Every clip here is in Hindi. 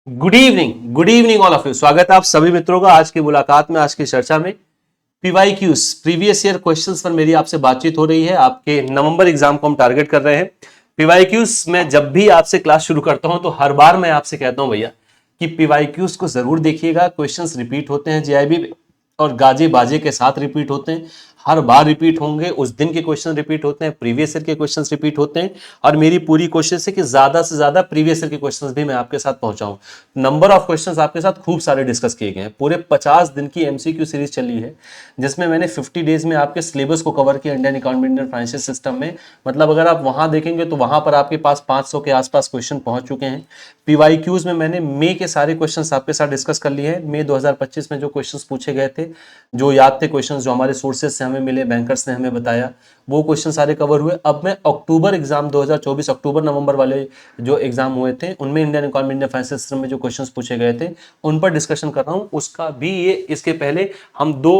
Good evening all of you. स्वागत है आप सभी मित्रों का आज की मुलाकात में, आज की चर्चा में। पीवाईक्यूज प्रीवियस ईयर क्वेश्चंस पर मेरी आपसे बातचीत हो रही है। आपके नवंबर एग्जाम को हम टारगेट कर रहे हैं। पीवाईक्यूज में जब भी आपसे क्लास शुरू करता हूं तो हर बार मैं आपसे कहता हूं भैया कि पीवाईक्यूज को जरूर देखिएगा। क्वेश्चंस रिपीट होते हैं, जेआईबी और गाजे बाजे के साथ रिपीट होते हैं। हर बार रिपीट होंगे, उस दिन के क्वेश्चन रिपीट होते हैं, प्रीवियस ईयर के क्वेश्चंस रिपीट होते हैं। और मेरी पूरी कोशिश है कि ज्यादा से ज्यादा प्रीवियस ईयर के क्वेश्चंस भी मैं आपके साथ पहुंचाऊं। नंबर ऑफ क्वेश्चंस आपके साथ खूब सारे डिस्कस किए गए हैं। पूरे 50 दिन की एमसीक्यू सीरीज चली है, जिसमें मैंने 50 डेज में आपके सिलेबस को कवर किया Indian economy, Indian financial system में। मतलब अगर आप वहां देखेंगे तो वहां पर आपके पास 500 के आसपास क्वेश्चन पहुंच चुके हैं। पीवाईक्यूज में मैंने मई के सारे क्वेश्चंस आपके साथ डिस्कस कर लिए हैं। मई 2025 में जो क्वेश्चंस पूछे गए थे, जो याद थे क्वेश्चंस, जो हमारे सोर्सेज से हमें मिले, बैंकर्स ने हमें बताया, वो क्वेश्चन सारे कवर हुए। अब मैं अक्टूबर एग्जाम 2024 अक्टूबर नवंबर वाले जो एग्जाम हुए थे उनमें Indian economy, Indian financial system में जो क्वेश्चंस पूछे गए थे उन पर डिस्कशन कर रहा हूं। उसका भी ये इसके पहले हम दो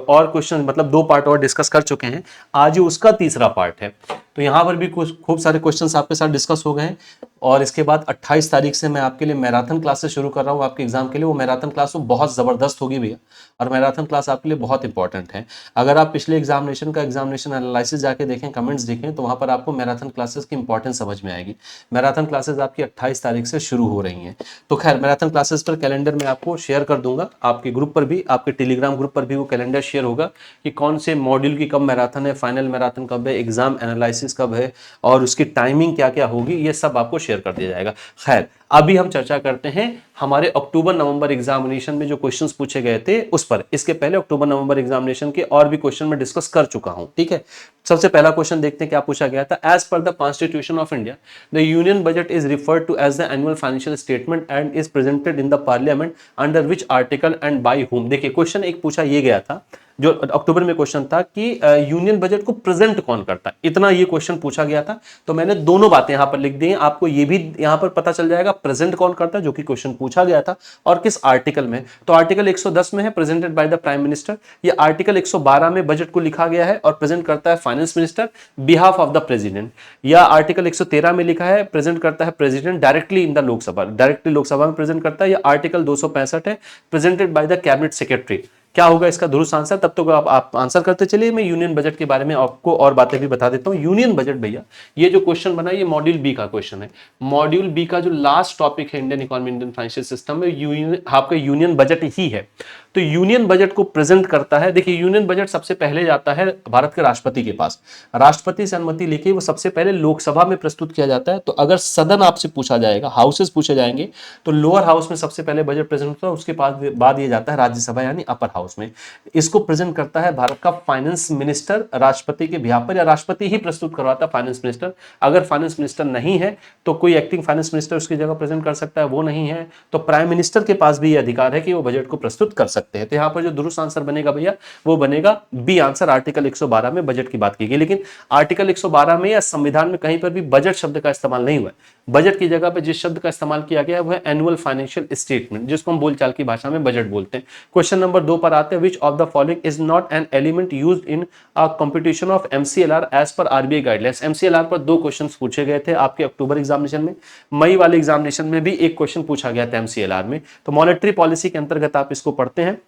और क्वेश्चन, मतलब दो पार्ट और डिस्कस कर चुके हैं। आज ये उसका तीसरा पार्ट है। तो यहां पर भी खूब सारे क्वेश्चंस आपके साथ डिस्कस हो गए हैं। और इसके बाद 28 तारीख से मैं आपके लिए मैराथन क्लासेस शुरू कर रहा हूं आपके एग्जाम के लिए। वो मैराथन क्लास बहुत जबरदस्त होगी भैया, और मैराथन क्लास आपके लिए बहुत इंपॉर्टेंट है। अगर आप पिछले एग्जामिनेशन का एग्जामिनेशन एनालिसिस जाके देखें, कमेंट्स देखें, तो वहां पर आपको मैराथन क्लासेस की इंपॉर्टेंस समझ में आएगी। मैराथन क्लासेस आपकी 28 तारीख से शुरू हो रही हैं। तो खैर, मैराथन क्लासेस पर कैलेंडर में आपको शेयर कर दूंगा, आपके ग्रुप पर भी, आपके टेलीग्राम ग्रुप पर भी वो कैलेंडर शेयर होगा कि कौन से मॉड्यूल की कब मैराथन है, फाइनल मैराथन कब है, एग्जाम एनालिसिस कब है, और उसकी टाइमिंग क्या क्या होगी, ये सब आपको शेयर कर दिया जाएगा। खैर, अभी हम चर्चा करते हैं हमारे अक्टूबर नवंबर एग्जामिनेशन में जो क्वेश्चंस पूछे गए थे उस पर। इसके पहले अक्टूबर नवंबर एग्जामिनेशन के और भी क्वेश्चन मैं डिस्कस कर चुका हूं, ठीक है। सबसे पहला क्वेश्चन देखते हैं क्या पूछा गया था। As per the constitution of India, the union budget is referred to as the annual financial statement and is presented in the parliament under which article and by whom. देखिए, क्वेश्चन एक पूछा ये गया था जो अक्टूबर में क्वेश्चन था कि यूनियन बजट को प्रेजेंट कौन करता है, इतना ये क्वेश्चन पूछा गया था। तो मैंने दोनों बातें यहां पर लिख दी हैं, आपको ये भी यहां पर पता चल जाएगा प्रेजेंट कौन करता है, जो कि क्वेश्चन पूछा गया था, और किस आर्टिकल में। तो आर्टिकल 110 में है, presented by the prime minister. ये आर्टिकल 112 में बजट को लिखा गया है और प्रेजेंट करता है finance minister behalf of the president. या आर्टिकल 113 में लिखा है, प्रेजेंट करता है president directly in the Lok Sabha, directly Lok Sabha में प्रेजेंट करता है। या आर्टिकल 265 है, presented by the cabinet secretary. क्या होगा इसका दुरुस्त आंसर? तब तक आप आंसर करते चलिए, मैं यूनियन बजट के बारे में आपको और बातें भी बता देता हूं। यूनियन बजट भैया, ये जो क्वेश्चन बना ये मॉड्यूल बी का क्वेश्चन है। मॉड्यूल बी का जो लास्ट टॉपिक है Indian economy, Indian financial system में, यूनियन आपका यूनियन बजट ही है। तो यूनियन बजट को प्रेजेंट करता है। देखिए, यूनियन बजट सबसे पहले जाता है भारत के राष्ट्रपति के पास, राष्ट्रपति से अनुमति लेके वो सबसे पहले लोकसभा में प्रस्तुत किया जाता है। तो अगर सदन आपसे पूछा जाएगा, हाउसेस पूछे जाएंगे, तो लोअर हाउस में सबसे पहले बजट प्रेजेंट होता है, उसके बाद ये जाता है राज्यसभा यानी अपर हाउस में। इसको प्रेजेंट करता है भारत का फाइनेंस मिनिस्टर राष्ट्रपति के बिहाफ पर, या राष्ट्रपति ही प्रस्तुत करवाता है फाइनेंस मिनिस्टर। अगर फाइनेंस मिनिस्टर नहीं है तो कोई एक्टिंग फाइनेंस मिनिस्टर उसकी जगह प्रेजेंट कर सकता है, वो नहीं है तो प्राइम मिनिस्टर के पास भी ये अधिकार है कि वो बजट को प्रस्तुत कर सकते हैं। तो यहां पर जो दुरुस्त आंसर बनेगा भैया वो बनेगा बी आंसर, आर्टिकल 112 में बजट की बात की गई। लेकिन आर्टिकल 112 में या संविधान में कहीं पर भी बजट शब्द का इस्तेमाल नहीं हुआ है। बजट की जगह पे जिस शब्द का इस्तेमाल किया गया है वो है एनुअल फाइनेंशियल स्टेटमेंट, जिसको हम बोलचाल की भाषा में बजट बोलते हैं। क्वेश्चन नंबर 2 पर आते हैं, which of the following is not an element used in a competition of MCLR as per RBI guidelines. MCLR पर दो क्वेश्चंस पूछे गए थे आपके अक्टूबर एग्जामिनेशन में। मई वाले एग्जामिनेशन में भी एक क्वेश्चन पूछा गया था एमसीएलआर में। तो मॉनेटरी पॉलिसी के अंतर्गत आप इसको पढ़ते हैं।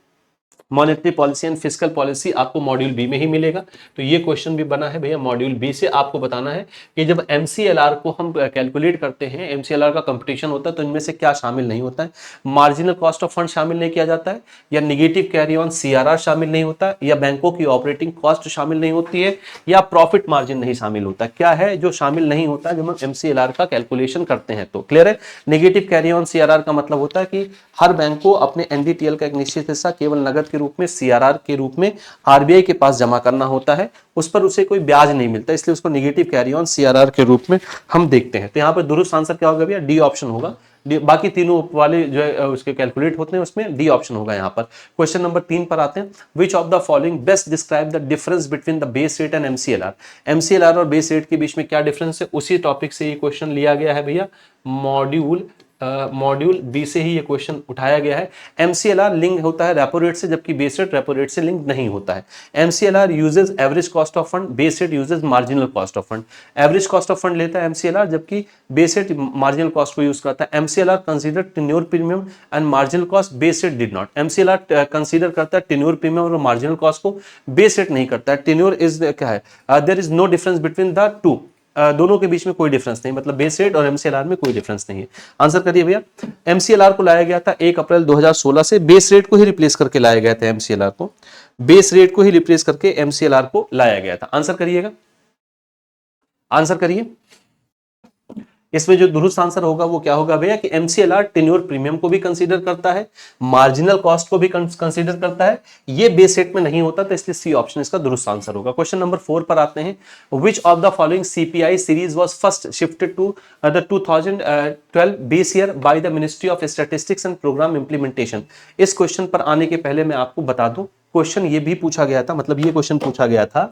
Monetary policy and fiscal policy आपको मॉड्यूल बी में ही मिलेगा। तो ये क्वेश्चन भी बना है भैया मॉड्यूल बी से। आपको बताना है कि जब एमसीएलआर को हम कैलकुलेट करते हैं, एमसीएलआर का कंपटीशन होता है, तो इनमें से क्या शामिल नहीं होता है? मार्जिनल कॉस्ट ऑफ फंड शामिल नहीं किया जाता है, या निगेटिव कैरी ऑन सीआरआर शामिल नहीं होता, या बैंकों की ऑपरेटिंग कॉस्ट शामिल नहीं होती है, या प्रॉफिट मार्जिन नहीं शामिल होता। क्या है जो शामिल नहीं होता है जब हम एमसीएलआर का कैलकुलेशन करते हैं? तो क्लियर है। नेगेटिव कैरी ऑन सीआरआर का मतलब होता है कि हर बैंक को अपने एनडीटीएल का एक निश्चित हिस्सा केवल नगद के रूप में, सीआरआर के रूप में आरबीआई के पास जमा करना होता है, उस पर उसे कोई ब्याज नहीं मिलता, इसलिए उसको नेगेटिव कैरी ऑन सीआरआर के रूप में हम देखते हैं। तो यहां पर दुरुस्त आंसर क्या होगा भैया? डी ऑप्शन होगा। बाकी तीनों वाले जो है उसके कैलकुलेट होते हैं, उसमें डी ऑप्शन होगा यहां पर। क्वेश्चन नंबर 3 पर आते हैं, which of the following best describe the difference between the base rate and MCLR. MCLR और बेस रेट के बीच में क्या डिफरेंस है, उसी टॉपिक से ये क्वेश्चन लिया गया है भैया मॉड्यूल मॉड्यूल बी से ही ये क्वेश्चन उठाया गया है। एमसीएलआर लिंक होता है रेपो रेट से, जबकि बेस रेट रेपो रेट से लिंक नहीं होता है। MCLR uses average cost of fund, base rate uses marginal cost of fund. Average cost of fund लेता है एमसीएलआर, जबकि बेस रेट मार्जिनल कॉस्ट को यूज करता है। MCLR consider tenure premium and marginal cost, base rate did not. MCLR consider करता है टेन्योर प्रीमियम और मार्जिनल कॉस्ट को, बेस रेट नहीं करता है। टेन्योर इज क्या है, there is no difference between the two, दोनों के बीच में कोई डिफरेंस नहीं, मतलब बेस रेट और एमसीएलआर में कोई डिफरेंस नहीं है। आंसर करिए भैया। एमसीएलआर को लाया गया था 1 अप्रैल 2016 से, बेस रेट को ही रिप्लेस करके लाया गया था एमसीएलआर को, बेस रेट को ही रिप्लेस करके एमसीएलआर को लाया गया था। आंसर करिएगा, आंसर करिए। इसमें जो दुरुस्त आंसर होगा वो क्या होगा भैया कि एमसीएलआर टेन्योर प्रीमियम को भी कंसीडर करता है, मार्जिनल कॉस्ट को भी कंसीडर करता है, ये बेस रेट में नहीं होता, तो इसलिए सी ऑप्शन इसका दुरुस्त आंसर होगा। क्वेश्चन नंबर 4 पर आते हैं। Which of the following CPI series was first shifted to the 2012 base year by the ministry of statistics and programme implementation. इस क्वेश्चन पर आने के पहले मैं आपको बता दूं, क्वेश्चन ये भी पूछा गया था, मतलब ये क्वेश्चन पूछा गया था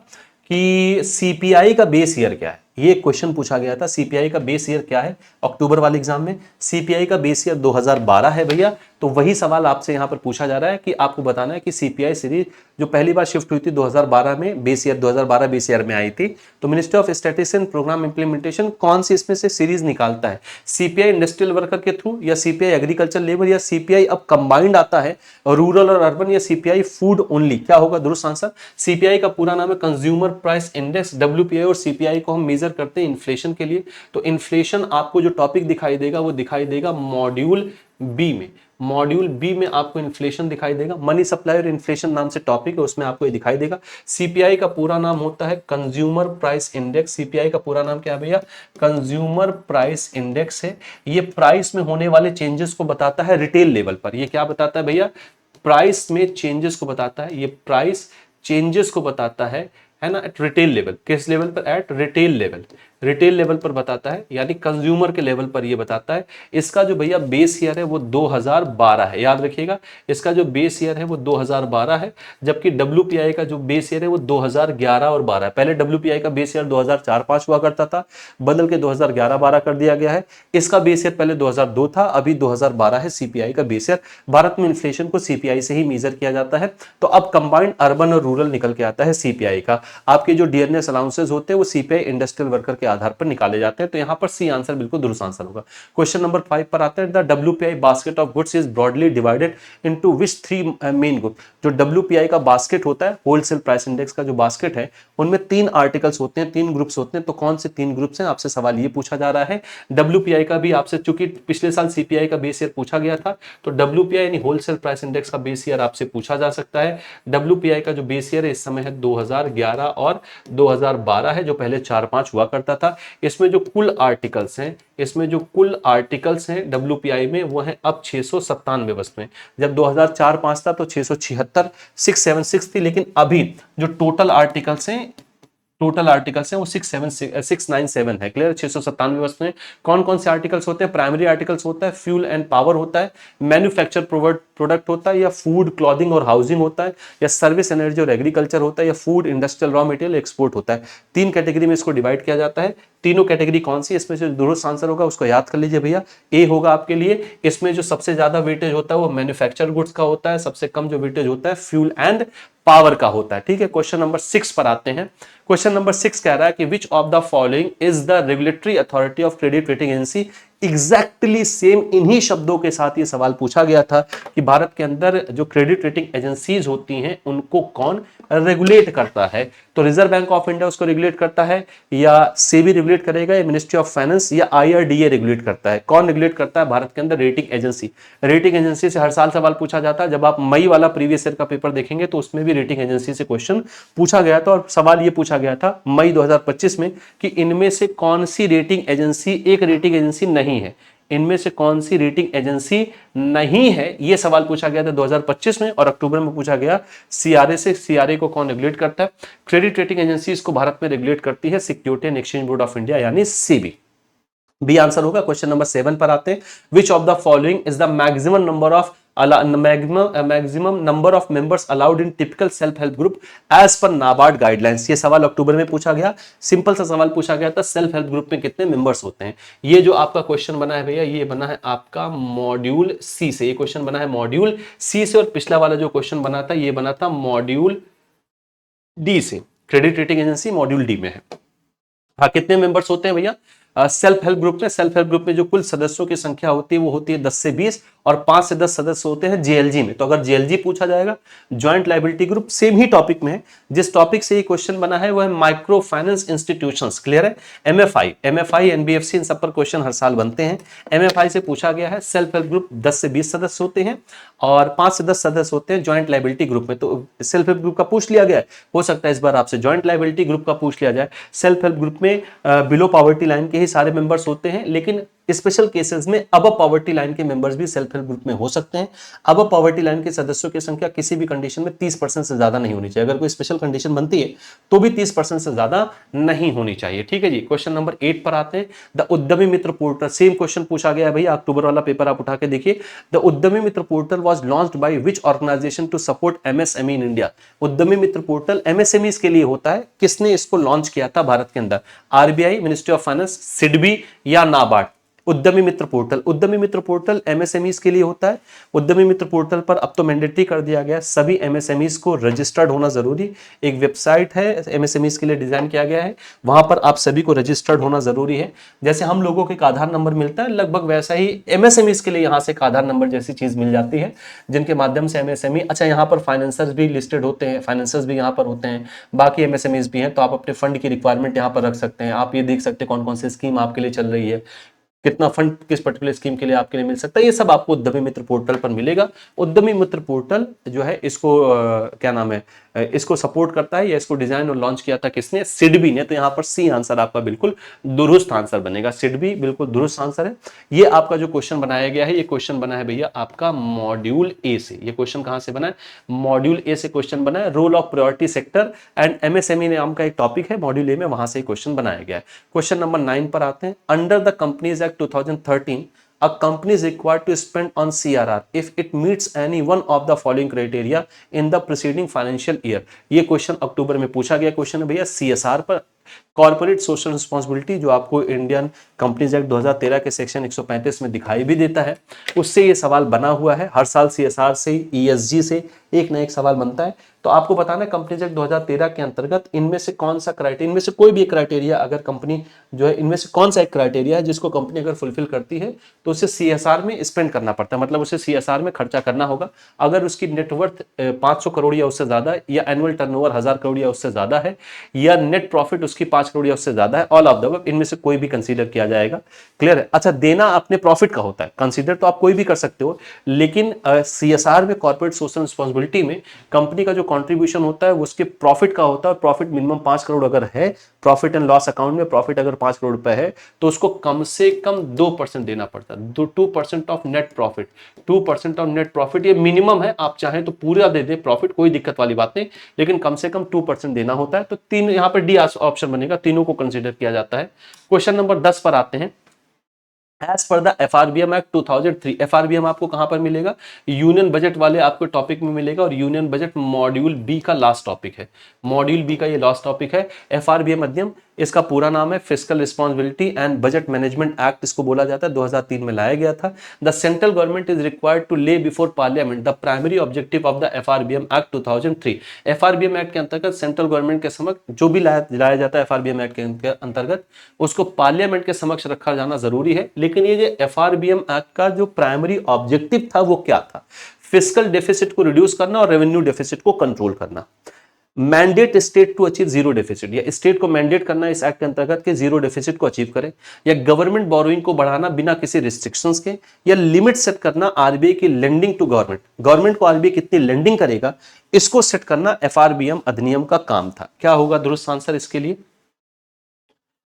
कि सीपीआई का बेस ईयर क्या है। ये क्वेश्चन पूछा गया था, सीपीआई का बेस ईयर क्या है, अक्टूबर वाले एग्जाम में। सीपीआई का बेस ईयर 2012 है भैया, तो वही सवाल आपसे यहां पर पूछा जा रहा है कि आपको बताना है कि सीपीआई सीरीज जो पहली बार शिफ्ट हुई थी 2012 में, बेस ईयर 2012 बेस ईयर में आई थी, तो ministry of statistics and programme implementation कौन सी इसमें से सीरीज निकालता है, सीपीआई इंडस्ट्रियल वर्कर के थ्रू, या सीपीआई एग्रीकल्चर लेबर, या सीपीआई अब कंबाइंड आता है रूरल और अर्बन, या सीपीआई फूड ओनली। क्या होगा दुरुस्त आंसर? सीपीआई का पूरा नाम है कंज्यूमर प्राइस इंडेक्स, डब्ल्यूपीआई, और सीपीआई को हम मेजर करते हैं इन्फ्लेशन के लिए। तो इन्फ्लेशन आपको जो टॉपिक दिखाई देगा वो दिखाई देगा मॉड्यूल बी में। मॉड्यूल बी में आपको इन्फ्लेशन दिखाई देगा, मनी सप्लाई और इन्फ्लेशन नाम से टॉपिक है, उसमें आपको ये दिखाई देगा। सीपीआई का पूरा नाम होता है कंज्यूमर प्राइस इंडेक्स। सीपीआई का पूरा नाम क्या है भैया? कंज्यूमर प्राइस इंडेक्स है। ये प्राइस में होने वाले चेंजेस को बताता है रिटेल लेवल पर। ये क्या बताता है भैया? प्राइस में चेंजेस को बताता है। ये प्राइस चेंजेस को बताता है ना, एट रिटेल लेवल। किस लेवल पर? At retail level. Retail level पर बताता है, यानी कंज्यूमर के लेवल पर ये बताता है। इसका जो भैया बेस ईयर है वो 2012 है, याद रखिएगा, इसका जो बेस ईयर है वो 2012 है, जबकि डब्ल्यूपीआई का जो बेस ईयर है वो 2011 और 12 है। पहले डब्ल्यूपीआई का बेस ईयर 2004-05 हुआ करता था, बदल के 2011-12 कर दिया गया है। इसका बेस ईयर पहले 2002 था, अभी 2012 है सीपीआई का बेस ईयर। भारत में इन्फ्लेशन को सीपीआई से ही मेजर किया जाता है। तो अब कंबाइंड अर्बन और रूरल निकल के आता है सीपीआई का। आपके जो डियरनेस अलाउंसेस होते हैं वो सीपीआई इंडस्ट्रियल वर्कर के आधार पर निकाले जाते हैं। तो यहां पर सी आंसर बिल्कुल दुरुस्त आंसर होगा। क्वेश्चन नंबर 5 पर आते हैं। The WPI basket of goods is broadly divided into which 3 main group. जो डब्ल्यूपीआई का बास्केट होता है, होलसेल प्राइस इंडेक्स का जो बास्केट है, उनमें 3 आर्टिकल्स होते हैं, 3 ग्रुप्स होते हैं। तो कौन से 3 ग्रुप्स हैं, आपसे सवाल ये पूछा जा रहा है। डब्ल्यूपीआई का भी आपसे, चूंकि पिछले साल सीपीआई का बेस ईयर पूछा गया था, तो डब्ल्यूपीआई यानी होलसेल प्राइस इंडेक्स का बेस ईयर आपसे पूछा जा सकता है। डब्ल्यूपीआई का जो बेस ईयर है इस समय है 2011 और 2012 है, जो पहले 4-5 हुआ करता था। इसमें जो कुल आर्टिकल्स हैं, इसमें जो कुल आर्टिकल्स हैं डब्ल्यूपीआई में, वो हैं अब 697 वस्तुएं। जब 2004-05 था तो 676 676 थी, लेकिन अभी जो टोटल आर्टिकल्स हैं वो 697 है। क्लियर? 697 वस्तुएं। कौन कौन से आर्टिकल्स होते हैं? प्राइमरी आर्टिकल्स होता है, फ्यूल एंड पावर होता है, मैन्युफैक्चर प्रोडक्ट होता है, या फूड क्लॉथिंग और हाउसिंग होता है, या सर्विस एनर्जी और एग्रीकल्चर होता है, या food industrial raw material export होता है। 3 कैटेगरी में इसको डिवाइड किया जाता है। तीनों कैटेगरी कौन सी? इसमें जो दुरुस्त आंसर होगा उसको याद कर लीजिए भैया, ए होगा आपके लिए। इसमें जो सबसे ज्यादा वेटेज होता है वो मैन्युफैक्चर गुड्स का होता है, सबसे कम जो वेटेज होता है फ्यूल एंड पावर का होता है। ठीक है, क्वेश्चन नंबर 6 पर आते हैं। क्वेश्चन नंबर 6 कह रहा है कि विच of the following is the regulatory authority of credit rating agency. Exactly same इन्हीं शब्दों के साथ ये सवाल पूछा गया था कि भारत के अंदर जो क्रेडिट रेटिंग एजेंसीज होती हैं उनको कौन रेगुलेट करता है। तो रिजर्व बैंक ऑफ इंडिया उसको रेगुलेट करता है, या सेबी रेगुलेट करेगा, या मिनिस्ट्री ऑफ फाइनेंस, या आईआरडीए रेगुलेट करता है। कौन रेगुलेट करता है भारत के अंदर? Rating agency. रेटिंग एजेंसी से हर साल सवाल पूछा जाता है। जब आप मई वाला प्रीवियस ईयर का पेपर देखेंगे तो उसमें भी रेटिंग एजेंसी से क्वेश्चन पूछा गया था, और सवाल ये पूछा गया था मई 2025 में कि इनमें से कौन सी रेटिंग एजेंसी एक रेटिंग एजेंसी नहीं है। इनमें से कौन सी रेटिंग एजेंसी नहीं है, यह सवाल पूछा गया था 2025 में, और अक्टूबर में पूछा गया सीआरए से। सीआरए को कौन रेगुलेट करता है? क्रेडिट रेटिंग एजेंसी इसको भारत में रेगुलेट करती है security and exchange board of India, यानी सेबी। बी आंसर होगा। क्वेश्चन नंबर 7 पर आते हैं। Which of the following is the maximum number of maximum number of members allowed in typical self help group as per NABARD guidelines. ये सवाल अक्टूबर में पूछा गया, सिंपल सा सवाल पूछा गया था, सेल्फ हेल्प ग्रुप में कितने मेंबर्स होते हैं। ये जो आपका क्वेश्चन बना है भैया, ये बना है आपका मॉड्यूल सी से, ये क्वेश्चन बना है मॉड्यूल सी से, और पिछला वाला जो क्वेश्चन बना था ये बना था मॉड्यूल डी से, credit rating agency module D में है। हाँ, कितने मेंबर्स होते हैं भैया सेल्फ हेल्प ग्रुप में? सेल्फ हेल्प ग्रुप में जो कुल सदस्यों की संख्या होती है वो होती है 10 से 20, और 5 से 10 सदस्य होते हैं जेएलजी में। तो अगर जेएलजी पूछा जाएगा, ज्वाइंट लायबिलिटी ग्रुप, सेम ही टॉपिक में है। जिस टॉपिक से ये क्वेश्चन बना है वो है माइक्रो फाइनेंस इंस्टीट्यूशंस, क्लियर है? एमएफआई एनबीएफसी, इन सब पर क्वेश्चन हर साल बनते हैं। एमएफआई से पूछा गया है, सेल्फ हेल्प ग्रुप 10 से 20 सदस्य होते हैं और 5 से 10 सदस्य होते हैं ज्वाइंट लायबिलिटी ग्रुप में। तो सेल्फ हेल्प ग्रुप का पूछ लिया गया है, हो सकता है इस बार आपसे ज्वाइंट लायबिलिटी ग्रुप का पूछ लिया जाए। सेल्फ हेल्प ग्रुप में बिलो पॉवर्टी लाइन के ही सारे मेंबर्स होते हैं, लेकिन स्पेशल केसेस में अब पॉवर्टी लाइन के मेंबर्स भी सेल्फ हेल्प ग्रुप में हो सकते हैं। अब पॉवर्टी लाइन के सदस्यों की संख्या किसी भी कंडीशन में 30% से ज्यादा नहीं होनी चाहिए। अगर कोई स्पेशल कंडीशन बनती है तो भी 30% से ज्यादा नहीं होनी चाहिए। ठीक है जी। क्वेश्चन नंबर 8 पर आते हैं। The Udyami Mitra portal, same question पूछा गया है भैया, अक्टूबर वाला पेपर आप उठा के देखिए। The Udyami Mitra portal was launched by which organisation to support MSME in India? Udyami Mitra portal MSME के लिए होता है। किसने इसको लॉन्च किया था भारत के अंदर? RBI, ministry of finance, SIDBI या नाबार्ड? उद्यमी मित्र पोर्टल, उद्यमी मित्र पोर्टल एमएसएमईज के लिए होता है। उद्यमी मित्र पोर्टल पर अब तो मैंडेटरी कर दिया गया है, सभी एमएसएमईज को रजिस्टर्ड होना जरूरी। एक वेबसाइट है एमएसएमईज के लिए डिजाइन किया गया है, वहां पर आप सभी को रजिस्टर्ड होना जरूरी है। जैसे हम लोगों को एक आधार नंबर मिलता है, लगभग वैसा ही एमएसएमईज के लिए यहां से एक आधार नंबर जैसी चीज मिल जाती है, जिनके माध्यम से एमएसएमई, अच्छा यहाँ पर फाइनेंसर्स भी लिस्टेड होते हैं, फाइनेंसर्स भी यहाँ पर होते हैं, बाकी एमएसएमईज भी हैं। तो आप अपने फंड की रिक्वायरमेंट यहाँ पर रख सकते हैं। आप ये देख सकते हैं कौन कौन सी स्कीम आपके लिए चल रही है, कितना फंड किस पर्टिकुलर स्कीम के लिए आपके लिए मिल सकता है, ये सब आपको उद्यमी मित्र पोर्टल पर मिलेगा। उद्यमी मित्र पोर्टल जो है इसको क्या नाम है, इसको सपोर्ट करता है या इसको डिजाइन और लॉन्च किया था किसने? सिडबी ने। तो यहाँ पर सी आंसर आपका बिल्कुल दुरुस्त आंसर बनेगा, सिडबी बिल्कुल दुरुस्त आंसर है। ये आपका जो क्वेश्चन बनाया गया है, ये क्वेश्चन बना है भैया आपका मॉड्यूल ए से। ये क्वेश्चन कहां से बना है? मॉड्यूल ए से क्वेश्चन बना है। Role of priority sector and MSME नाम का एक टॉपिक है मॉड्यूल ए में, वहां से क्वेश्चन बनाया गया है। क्वेश्चन नंबर 9 पर आते हैं। Under the companies act 2013 a company is required to spend on CRR if it meets any one of the following criteria in the preceding financial year। ये क्वेश्चन अक्टूबर में पूछा गया क्वेश्चन है भैया CSR पर, कॉर्पोरेट सोशल रिस्पॉन्सिबिलिटी, जो आपको इंडियन कंपनीज एक्ट 2013 के सेक्शन 135 में दिखाई भी देता है, उससे ये सवाल बना हुआ है। हर साल CSR से, ESG से एक ना एक सवाल बनता है। तो आपको बताना है कंपनीज एक्ट 2013 के अंतर्गत इनमें से कौन सा क्राइटेरिया, इनमें से कोई भी क्राइटेरिया अगर कंपनी जो है, इनमें से कौन सा एक क्राइटेरिया है जिसको कंपनी अगर फुलफिल करती है तो उसे CSR में स्पेंड करना पड़ता है, मतलब उसे CSR में खर्चा करना होगा। अगर उसकी नेटवर्थ 500 करोड़ या उससे ज्यादा है, या एनुअल टर्नओवर 1000 करोड़ या उससे ज्यादा है, या नेट प्रॉफिट उसकी 5 करोड़ या उससे ज्यादा है, ऑल ऑफ द अबव, इनमें से कोई भी कंसीडर किया जाएगा। क्लियर है? अच्छा, देना अपने प्रॉफिट का होता है, कंसीडर तो आप कोई भी कर सकते हो, लेकिन CSR में, कॉर्पोरेट सोशल रिस्पॉन्सिबिलिटी में, कंपनी का जो कॉन्ट्रीब्यूशन होता है वो उसके प्रॉफिट का होता है। प्रॉफिट मिनिमम 5 करोड़ अगर है, प्रॉफिट एंड लॉस अकाउंट में प्रॉफिट अगर 5 करोड़ रुपए है, तो उसको कम से कम 2% देना पड़ता है। 2% of net profit, 2% of net profit ये मिनिमम है। आप चाहें तो पूरा दे दे प्रॉफिट, कोई दिक्कत वाली बात नहीं, लेकिन कम से कम 2% देना होता है। तो तीन यहाँ पर डी ऑप्शन बनेगा, तीनों को कंसीडर किया जाता है। क्वेश्चन नंबर 10 पर आते हैं। As per the FRBM act 2003, FRBM आपको कहां पर मिलेगा? यूनियन बजट वाले आपको टॉपिक में मिलेगा, और यूनियन बजट मॉड्यूल बी का लास्ट टॉपिक है। मॉड्यूल बी का ये लास्ट टॉपिक है। FRBM अधिनियम, इसका पूरा नाम है fiscal responsibility and budget management act, इसको बोला जाता है, 2003 में लाया गया था। The central government is required to lay before parliament the primary objective of the FRBM act 2003। FRBM act के अंतर्गत सेंट्रल गवर्नमेंट के समक्ष जो भी लाया जाता है FRBM एक्ट के अंतर्गत, उसको पार्लियामेंट के समक्ष रखा जाना जरूरी है। लेकिन ये जो FRBM एक्ट का जो प्राइमरी ऑब्जेक्टिव था वो क्या था? फिस्कल डेफिसिट को रिड्यूस करना और रेवेन्यू डेफिसिट को कंट्रोल करना। Mandate state to achieve zero deficit, या स्टेट को मैंडेट करना इस एक्ट के अंतर्गत के जीरो डेफिसिट को अचीव करें, या गवर्नमेंट बोरोइंग को बढ़ाना बिना किसी रिस्ट्रिक्शंस के, या लिमिट सेट करना आरबीआई की लेंडिंग टू गवर्नमेंट, गवर्नमेंट को आरबीआई कितनी लेंडिंग करेगा इसको सेट करना FRBM अधिनियम का काम था। क्या होगा दुरुस्त आंसर इसके लिए?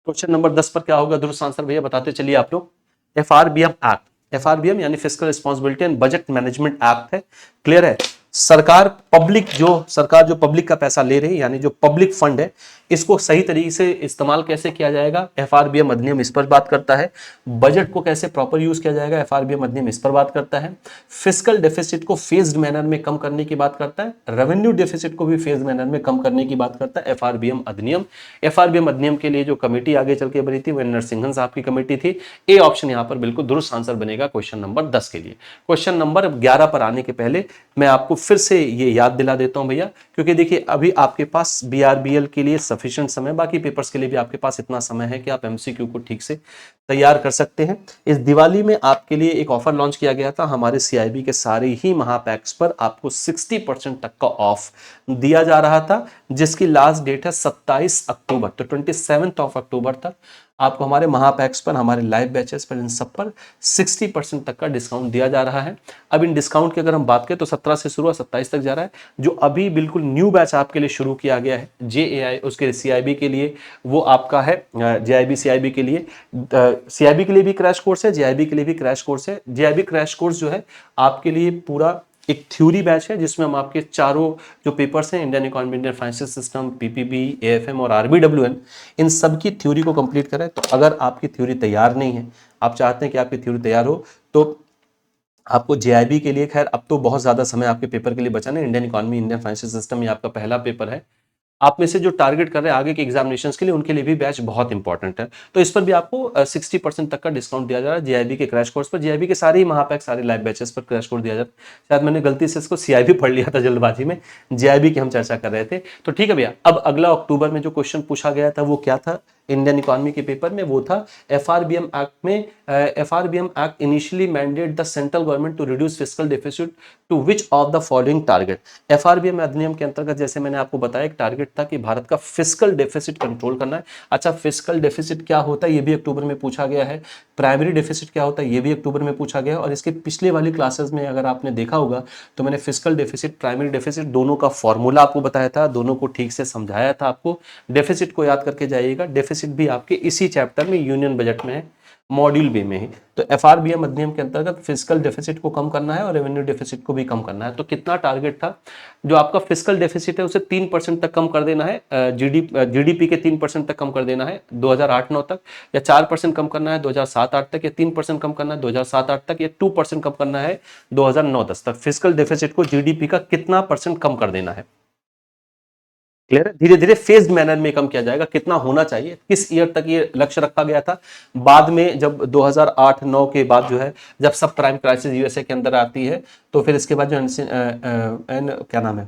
क्वेश्चन नंबर 10 पर क्या होगा दुरुस्त आंसर भैया, बताते चलिए आप लोग। FRBM एक्ट, FRBM यानी fiscal responsibility and budget management act है। क्लियर है? सरकार जो पब्लिक का पैसा ले रही है, यानी जो पब्लिक फंड है, इसको सही तरीके से इस्तेमाल कैसे किया जाएगा, एफआरबीएम अधिनियम इस पर बात करता है। बजट को कैसे प्रॉपर यूज किया जाएगा, एफआरबीएम अधिनियम इस पर बात करता है। फिस्कल डेफिसिट को फेज्ड मैनर में कम करने की बात करता है, रेवेन्यू डेफिसिट को भी फेज्ड मैनर में कम करने की बात करता है एफआरबीएम अधिनियम। एफआरबीएम अधिनियम के लिए जो कमेटी आगे चल के बनी थी वो नरसिंहन साहब की कमेटी थी। ए ऑप्शन यहां पर बिल्कुल दुरुस्त आंसर बनेगा क्वेश्चन नंबर 10 के लिए। क्वेश्चन नंबर 11 पर आने के पहले मैं आपको फिर से ये याद दिला देता हूं भैया, क्योंकि देखिए अभी आपके पास बीआरबीएल के लिए सफिशिएंट समय, बाकी पेपर्स के लिए भी आपके पास इतना समय है कि आप एमसीक्यू को ठीक से तैयार कर सकते हैं। इस दिवाली में आपके लिए एक ऑफर लॉन्च किया गया था, हमारे सीआईबी के सारे ही महापैक्स पर आपको 60% तक का ऑफ दिया जा रहा था, जिसकी लास्ट डेट है 27 अक्टूबर। तो 27 अक्टूबर तक आपको हमारे महापैक्स पर, हमारे लाइव बैचेस पर, इन सब पर 60% तक का डिस्काउंट दिया जा रहा है। अब इन डिस्काउंट की अगर हम बात करें तो 17 से शुरू 27 तक जा रहा है। जो अभी बिल्कुल न्यू बैच आपके लिए शुरू किया गया है जेएआई, उसके सीआईबी के लिए वो आपका है जेआईबी सीआईबी के लिए, सीआईबी के लिए भी क्रैश कोर्स है, जेआईबी के लिए भी क्रैश कोर्स है। जेआईबी क्रैश कोर्स जो है आपके लिए पूरा एक थ्योरी बैच है, जिसमें हम आपके चारों जो पेपर्स हैं, Indian economy, Indian financial system, PPB, AFM और आरबीडब्ल्यूएन, इन सब की थ्योरी को कंप्लीट करें। तो अगर आपकी थ्योरी तैयार नहीं है, आप चाहते हैं कि आपकी थ्योरी तैयार हो, तो आपको जेआईबी के लिए, खैर अब तो बहुत ज्यादा समय आपके पेपर के लिए बचा नहीं, Indian economy, Indian financial system ये आपका पहला पेपर है। आप में से जो टारगेट कर रहे हैं आगे के एग्जामिनेशंस के लिए, उनके लिए भी बैच बहुत इंपॉर्टेंट है। तो इस पर भी आपको 60% तक का डिस्काउंट दिया जा रहा है जेआईबी के क्रैश कोर्स पर। जेआईबी के सारे ही महापैक, सारे लाइव बैचेस पर क्रैश कोर्स दिया जा रहा है। शायद मैंने गलती से इसको सीआईबी पढ़ लिया था जल्दबाजी में, जेआईबी की हम चर्चा कर रहे थे। तो ठीक है भैया, अब अगला अक्टूबर में जो क्वेश्चन पूछा गया था वो क्या था इंडियन इकोनॉमी के पेपर में, वो था एफआरबीएम एक्ट में, FRBM act initially mandate the central government to reduce fiscal deficit to which of the following target. FRBM अधिनियम के अंतर्गत जैसे मैंने आपको बताया एक टारगेट था कि भारत का फिस्कल डेफिसिट कंट्रोल करना है। अच्छा, फिस्कल डेफिसिट क्या होता है ये भी अक्टूबर में पूछा गया है। प्राइमरी डेफिसिट क्या होता है ये भी अक्टूबर में पूछा गया है। और इसके पिछले वाली क्लासेस में अगर आपने देखा होगा तो मैंने फिस्कल डेफिसिट, प्राइमरी डेफिसिट दोनों का फॉर्मूला आपको बताया था, दोनों को ठीक से समझाया था आपको। डेफिसिट को याद करके जाइएगा, डेफिसिट भी आपके इसी चैप्टर में यूनियन बजट में है, मॉड्यूल बी में ही। तो एफआरबीएम अधिनियम के अंतर्गत फिस्कल डेफिसिट को कम करना है और रेवेन्यू डेफिसिट को भी कम करना है। तो कितना टारगेट था, जो आपका फिस्कल डेफिसिट है उसे 3% तक कम कर देना है, जीडीपी के 3% तक कम कर देना है 2008-9 तक, या 4% कम करना है 2007-8 तक, या 3% कम करना है 2007-8 तक, या 2% कम करना है 2009-10 तक। फिस्कल डेफिसिट को जीडीपी का कितना परसेंट कम कर देना है, क्लियर है। धीरे धीरे फेज्ड मैनर में कम किया जाएगा, कितना होना चाहिए, किस ईयर तक ये लक्ष्य रखा गया था। बाद में जब 2008-9 के बाद जो है, जब सब प्राइम क्राइसिस यूएसए के अंदर आती है, तो फिर इसके बाद जो क्या नाम है,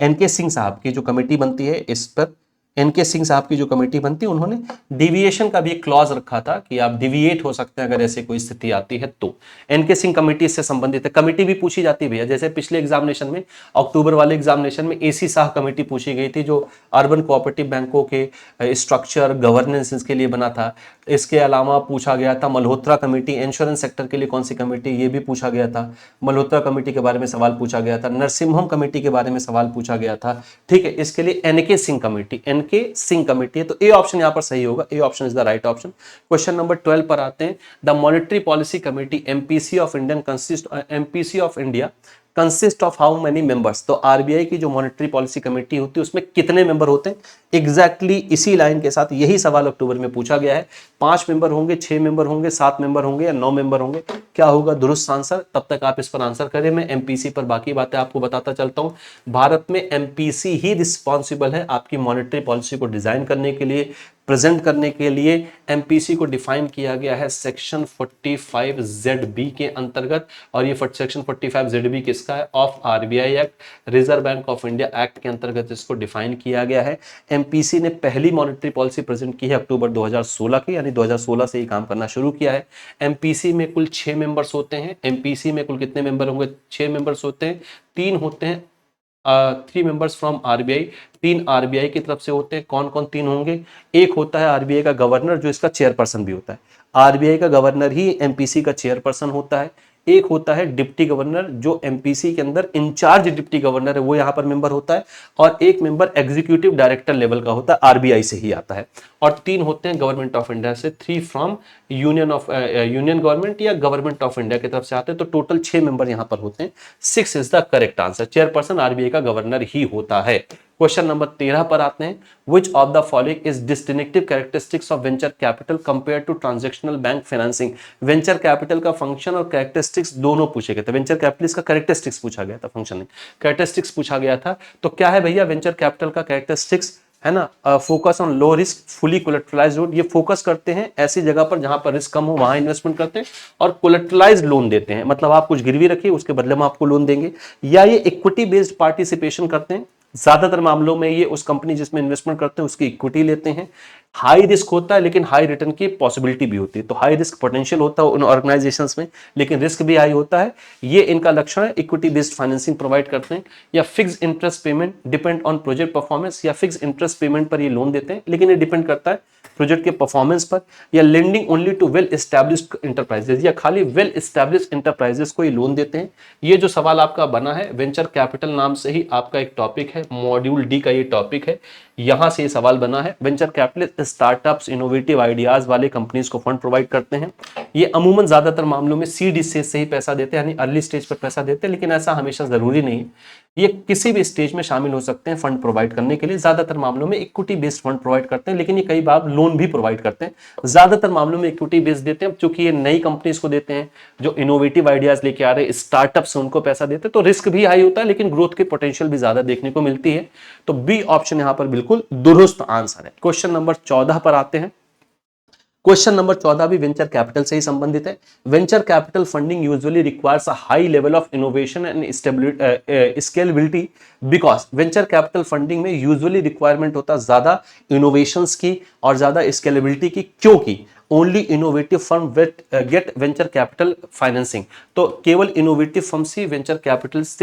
एनके सिंह साहब की जो कमेटी बनती है, इस पर एनके सिंह साहब की जो कमेटी बनती है, उन्होंने डिविएशन का भी एक क्लॉज रखा था कि आप डिविएट हो सकते हैं अगर ऐसे कोई स्थिति आती है तो। एनके सिंह कमेटी इससे संबंधित है। कमेटी भी पूछी जाती है भैया, जैसे पिछले एग्जामिनेशन में, अक्टूबर वाले एग्जामिनेशन में एसी शाह कमेटी पूछी गई थी, जो अर्बन कोऑपरेटिव बैंकों के स्ट्रक्चर गवर्नेंस के लिए बना था। इसके अलावा पूछा गया था मल्होत्रा कमेटी, इंश्योरेंस सेक्टर के लिए कौन सी कमेटी, ये भी पूछा गया था। मल्होत्रा कमेटी के बारे में सवाल पूछा गया था, नरसिम्हम कमेटी के बारे में सवाल पूछा गया था। ठीक है, इसके लिए NK Singh committee, NK Singh committee है। तो ए ऑप्शन यहां पर सही होगा, A option is the right option. Question number 12 पर आते हैं। The monetary policy committee MPC of India consist of how many members. तो आरबीआई की जो मॉनेटरी पॉलिसी कमेटी होती है उसमें कितने मेंबर होते हैं, एग्जैक्टली इसी लाइन के साथ यही सवाल अक्टूबर में पूछा गया है। 5 मेंबर होंगे, 6 मेंबर होंगे, 7 मेंबर होंगे या 9 मेंबर होंगे, क्या होगा दुरुस्त आंसर। तब तक आप इस पर आंसर करें, मैं एमपीसी पर बाकी बातें आपको बताता चलता हूं। भारत में एमपीसी ही रिस्पॉन्सिबल है आपकी मॉनेटरी पॉलिसी को डिजाइन करने के लिए, प्रेजेंट करने के लिए। एमपीसी को डिफाइन किया गया है सेक्शन 45ZB के अंतर्गत, और ये सेक्शन 45ZB किसका है, of RBI act, reserve bank of India act के अंतर्गत इसको डिफाइन किया गया है। एमपीसी ने पहली मॉनेटरी पॉलिसी प्रेजेंट की है अक्टूबर 2016 की, यानी 2016 से ही काम करना शुरू किया है। एमपीसी में कुल 6 मेंबर्स होते हैं। एमपीसी में कुल कितने मेंबर होंगे, 6 मेंबर्स होते हैं। 3 होते हैं 3 मेंबर्स फ्रॉम आरबीआई, 3 आरबीआई की तरफ से होते हैं। कौन कौन 3 होंगे, एक होता है आरबीआई का गवर्नर, जो इसका चेयरपर्सन भी होता है। आरबीआई का गवर्नर ही एमपीसी का चेयरपर्सन होता है। एक होता है डिप्टी गवर्नर, जो एमपीसी के अंदर इंचार्ज डिप्टी गवर्नर है, वो यहाँ पर मेंबर होता है। और एक मेंबर एग्जीक्यूटिव डायरेक्टर लेवल का होता है, आरबीआई से ही आता है। और 3 होते हैं गवर्नमेंट ऑफ इंडिया से, 3 फ्रॉम यूनियन गवर्नमेंट या गवर्नमेंट ऑफ इंडिया की तरफ से आते हैं। तो टोटल 6 मेंबर यहाँ पर होते हैं। 6 is the correct answer. Chairperson RBI का गवर्नर ही होता है। क्वेश्चन नंबर 13 पर आते हैं, which of the following is distinctive characteristics of venture capital compare to transactional bank financing. Venture capital का फंक्शन और कैरेक्टरिस्टिक्स दोनों पूछे गए थे। वेंचर कैपिटल का कैरेक्टरिस्टिक्स पूछा गया था, फंक्शन नहीं, कैरेक्टरिस्टिक्स पूछा गया था। तो क्या है भैया वेंचर कैपिटल का कैरेक्टरिस्टिक्स, है ना, focus on low risk fully collateralised loan. ये फोकस करते हैं ऐसी जगह पर जहां पर रिस्क कम हो, वहां इन्वेस्टमेंट करते हैं और कोलेटरलाइज्ड लोन देते हैं, मतलब आप कुछ गिरवी रखिए उसके बदले में आपको लोन देंगे। या ये इक्विटी बेस्ड पार्टिसिपेशन करते हैं, ज्यादातर मामलों में ये उस कंपनी जिसमें इन्वेस्टमेंट करते हैं उसकी इक्विटी लेते हैं। हाई रिस्क होता है लेकिन हाई रिटर्न की पॉसिबिलिटी भी होती है, तो हाई रिस्क पोटेंशियल होता है उन ऑर्गेनाइजेशंस में लेकिन रिस्क भी हाई होता है। ये इनका लक्षण है। इक्विटी बेस्ड फाइनेंसिंग प्रोवाइड करते हैं। या fix interest payment depend on project performance, या फिक्स इंटरेस्ट पेमेंट पर ये लोन देते हैं लेकिन ये डिपेंड करता है प्रोजेक्ट के परफॉर्मेंस पर। या lending only to well established enterprises, या खाली वेल एस्टैब्लिश्ड इंटरप्राइजेस को ये लोन देते हैं। ये जो सवाल आपका बना है, वेंचर कैपिटल नाम से ही आपका एक टॉपिक है, मॉड्यूल डी का ये टॉपिक है, यहां से ये सवाल बना है। Venture capital startups innovative ideas वाले कंपनीज को फंड प्रोवाइड करते हैं। ये अमूमन ज्यादातर मामलों में सीड स्टेज से ही पैसा देते हैं, यानी अर्ली स्टेज पर पैसा देते हैं, लेकिन ऐसा हमेशा जरूरी नहीं है। ये किसी भी स्टेज में शामिल हो सकते हैं फंड प्रोवाइड करने के लिए। ज्यादातर मामलों में इक्विटी बेस्ड फंड प्रोवाइड करते हैं, लेकिन ये कई बार लोन भी प्रोवाइड करते हैं। ज्यादातर मामलों में इक्विटी बेस्ड देते हैं, क्योंकि ये नई कंपनीज को देते हैं जो इनोवेटिव आइडियाज लेके आ रहे हैं, स्टार्टअप्स से उनको पैसा देते हैं, तो रिस्क भी हाई होता है लेकिन ग्रोथ की पोटेंशियल भी ज्यादा देखने को मिलती है। तो बी ऑप्शन यहां पर बिल्कुल दुरुस्त आंसर है। क्वेश्चन नंबर 14 पर आते हैं। क्वेश्चन नंबर 14 भी वेंचर कैपिटल से ही संबंधित है। Venture capital funding usually requires a high level of innovation and scalability, because venture capital funding में यूजुअली रिक्वायरमेंट होता है ज्यादा इनोवेशंस की और ज्यादा स्केलेबिलिटी की, क्योंकि only innovative firm get venture capital financing. तो केवल इनोवेटिव फर्म्स ही वेंचर कैपिटलिस्ट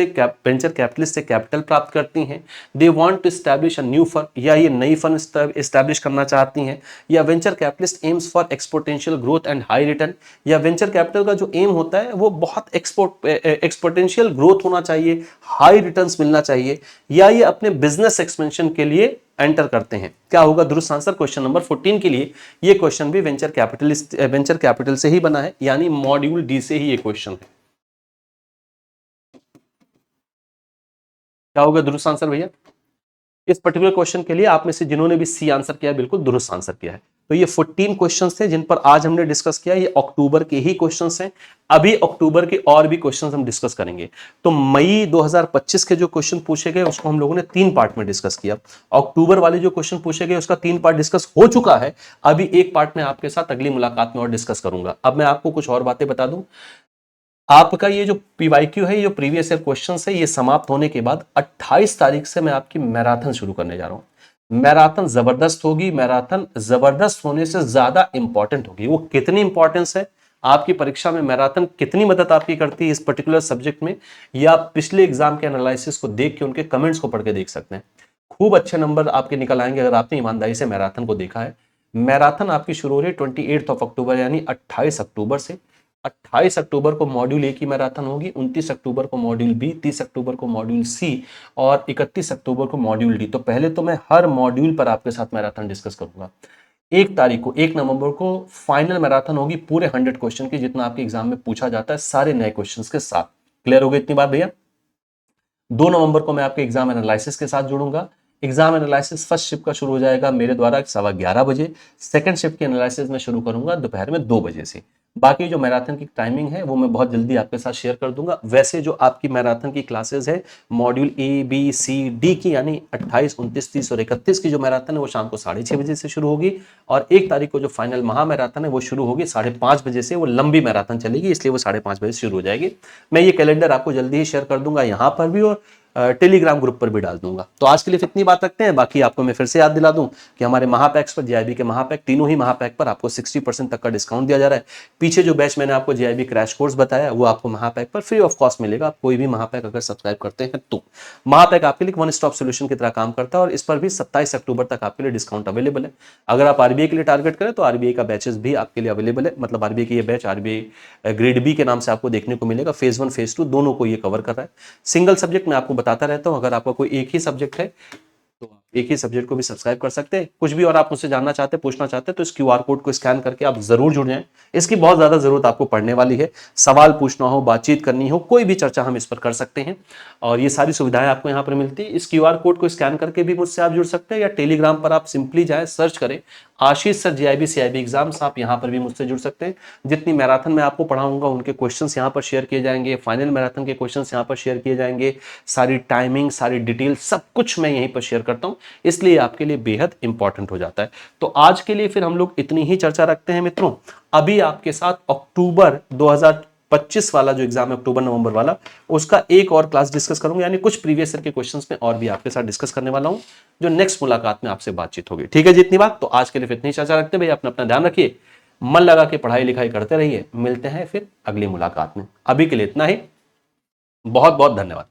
से कैपिटल प्राप्त करती हैं। They want to establish a new firm, या ये नई फर्म एस्टैब्लिश करना चाहती हैं। या venture capitalist aims for exponential growth and high return, या वेंचर कैपिटल का जो एम होता है वो बहुत एक्सपोर्टेंशियल ग्रोथ होना चाहिए, हाई रिटर्न्स मिलना चाहिए, या ये अपने बिजनेस एक्सपेंशन के लिए एंटर करते हैं। क्या होगा दुरुस्त आंसर क्वेश्चन नंबर 14 के लिए? ये क्वेश्चन भी वेंचर कैपिटल से ही बना है, यानी मॉड्यूल डी से ही ये क्वेश्चन है। क्या होगा दुरुस्त आंसर भैया? इस पर्टिकुलर क्वेश्चन के लिए आप में से जिन्होंने भी सी आंसर किया बिल्कुल दुरुस्त आंसर किया है। तो ये 14 क्वेश्चंस थे जिन पर आज हमने डिस्कस किया। ये अक्टूबर के ही क्वेश्चंस हैं। अभी अक्टूबर के और भी क्वेश्चंस हम डिस्कस करेंगे। तो मई 2025 के जो क्वेश्चन पूछे गए उसको हम लोगों ने 3 पार्ट में डिस्कस किया। अक्टूबर वाले जो क्वेश्चन पूछे गए उसका 3 पार्ट डिस्कस हो चुका है। अभी एक पार्ट में आपके साथ अगली मुलाकात में और डिस्कस करूंगा। अब मैं आपको कुछ और बातें बता दूं। आपका ये जो पीवाईक्यू है, ये प्रीवियस ईयर क्वेश्चंस है, ये समाप्त होने के बाद 28 तारीख से मैं आपकी मैराथन शुरू करने जा रहा हूं। मैराथन जबरदस्त होगी। मैराथन जबरदस्त होने से ज्यादा इंपॉर्टेंट होगी। वो कितनी इंपॉर्टेंस है, आपकी परीक्षा में मैराथन कितनी मदद आपकी करती है इस पर्टिकुलर सब्जेक्ट में, या आप पिछले एग्जाम के एनालिसिस को देख के उनके कमेंट्स को पढ़ के देख सकते हैं। खूब अच्छे नंबर आपके निकल आएंगे अगर आपने ईमानदारी से मैराथन को देखा है। मैराथन आपकी शुरू हो रही है 28 अक्टूबर यानी 28 अक्टूबर से। 28 अक्टूबर को मॉड्यूल ए की मैराथन होगी, 29 अक्टूबर को मॉड्यूल बी, 30 अक्टूबर को मॉड्यूल सी और 31 अक्टूबर को मॉड्यूल डी। तो पहले तो मैं हर मॉड्यूल पर आपके साथ मैराथन डिस्कस करूंगा। 1 तारीख को 1 नवंबर को फाइनल मैराथन होगी पूरे 100 क्वेश्चन की, जितना आपके एग्जाम में पूछा जाता है सारे नए क्वेश्चंस के साथ। क्लियर हो गई इतनी बात भैया? 2 नवंबर को मैं आपके एग्जाम एनालिसिस के साथ जुड़ूंगा। एग्जाम एनालिसिस फर्स्ट शिफ्ट का शुरू हो जाएगा मेरे द्वारा 11:15 बजे। सेकंड शिफ्ट की एनालिसिस में शुरू करूंगा दोपहर में 2 बजे से। बाकी जो मैराथन की टाइमिंग है वो मैं बहुत जल्दी आपके साथ शेयर कर दूंगा। वैसे जो आपकी मैराथन की क्लासेस है module A B C D की, यानी 28, 29, 30 और 31 की जो मैराथन है वो शाम को 6:30 बजे से शुरू होगी। और 1 तारीख को जो फाइनल महा मैराथन है वो शुरू होगी 5:30 बजे से। वो लंबी मैराथन चलेगी इसलिए वो 5:30 बजे शुरू हो जाएगी। मैं ये कैलेंडर आपको जल्दी ही शेयर कर दूंगा यहाँ पर भी और टेलीग्राम ग्रुप पर भी डाल दूंगा। तो आज के लिए इतनी बात रखते हैं। बाकी आपको मैं फिर से याद दिला दूं कि हमारे महापैक्स पर, जेआईबी के महापैक, तीनों ही महापैक पर आपको 60% तक का डिस्काउंट दिया जा रहा है। पीछे जो बैच मैंने आपको जेआईबी क्रैश कोर्स बताया वो आपको महापैक पर फ्री ऑफ कॉस्ट मिलेगा। आप कोई भी महापैक अगर सब्सक्राइब करते हैं तो महापैक आपके लिए वन स्टॉप सोल्यूशन की तरह काम करता है और इस पर भी 27 अक्टूबर तक आपके लिए डिस्काउंट अवेलेबल है। अगर आप आरबीआई के लिए टारगेट करें तो आरबीआई का बैचेस भी आपके लिए अवेलेबल है। मतलब आरबीआई की ये बैच आरबीआई ग्रेड बी के नाम से आपको देखने को मिलेगा। फेज 1 फेज 2 दोनों को ये कवर कर रहा है। सिंगल सब्जेक्ट मैं आपको बताता रहता हूँ। अगर आपका कोई एक ही सब्जेक्ट है तो एक ही सब्जेक्ट को भी सब्सक्राइब कर सकते हैं। कुछ भी और आप मुझसे जानना चाहते हैं, पूछना चाहते हैं, तो इस QR कोड को स्कैन करके आप जरूर जुड़ जाएं। इसकी बहुत ज्यादा जरूरत आपको पड़ने वाली है। सवाल पूछना हो, बातचीत करनी हो, कोई भी चर्चा हम इस पर कर सकते हैं और ये सारी सुविधाएं आपको यहाँ पर मिलती है। इस QR कोड को स्कैन करके भी मुझसे आप जुड़ सकते हैं या टेलीग्राम पर आप सिंपली जाएं, सर्च करें आशीष सर JIB CIB एग्जाम्स, आप यहाँ पर भी मुझसे जुड़ सकते हैं। जितनी मैराथन में आपको पढ़ाऊंगा उनके क्वेश्चंस यहाँ पर शेयर किए जाएंगे, फाइनल मैराथन के क्वेश्चंस यहाँ पर शेयर किए जाएंगे, सारी टाइमिंग, सारी डिटेल, सब कुछ मैं यहीं पर शेयर करता हूँ, इसलिए आपके लिए बेहद इंपॉर्टेंट हो जाता है। तो आज के लिए फिर हम लोग इतनी ही चर्चा रखते हैं मित्रों। अभी आपके साथ अक्टूबर 2025 वाला जो एग्जाम है, अक्टूबर नवंबर वाला, उसका एक और क्लास डिस्कस करूंगा, यानी कुछ प्रीवियस ईयर के क्वेश्चंस में और भी आपके साथ डिस्कस करने वाला हूं, जो नेक्स्ट मुलाकात में आपसे बातचीत होगी। ठीक है, जितनी बात। तो आज के लिए फिर इतनी चर्चा रखते हैं भैया, अपना अपना ध्यान रखिए, मन लगा के पढ़ाई लिखाई करते रहिए। मिलते हैं फिर अगली मुलाकात में। अभी के लिए इतना ही, बहुत बहुत धन्यवाद।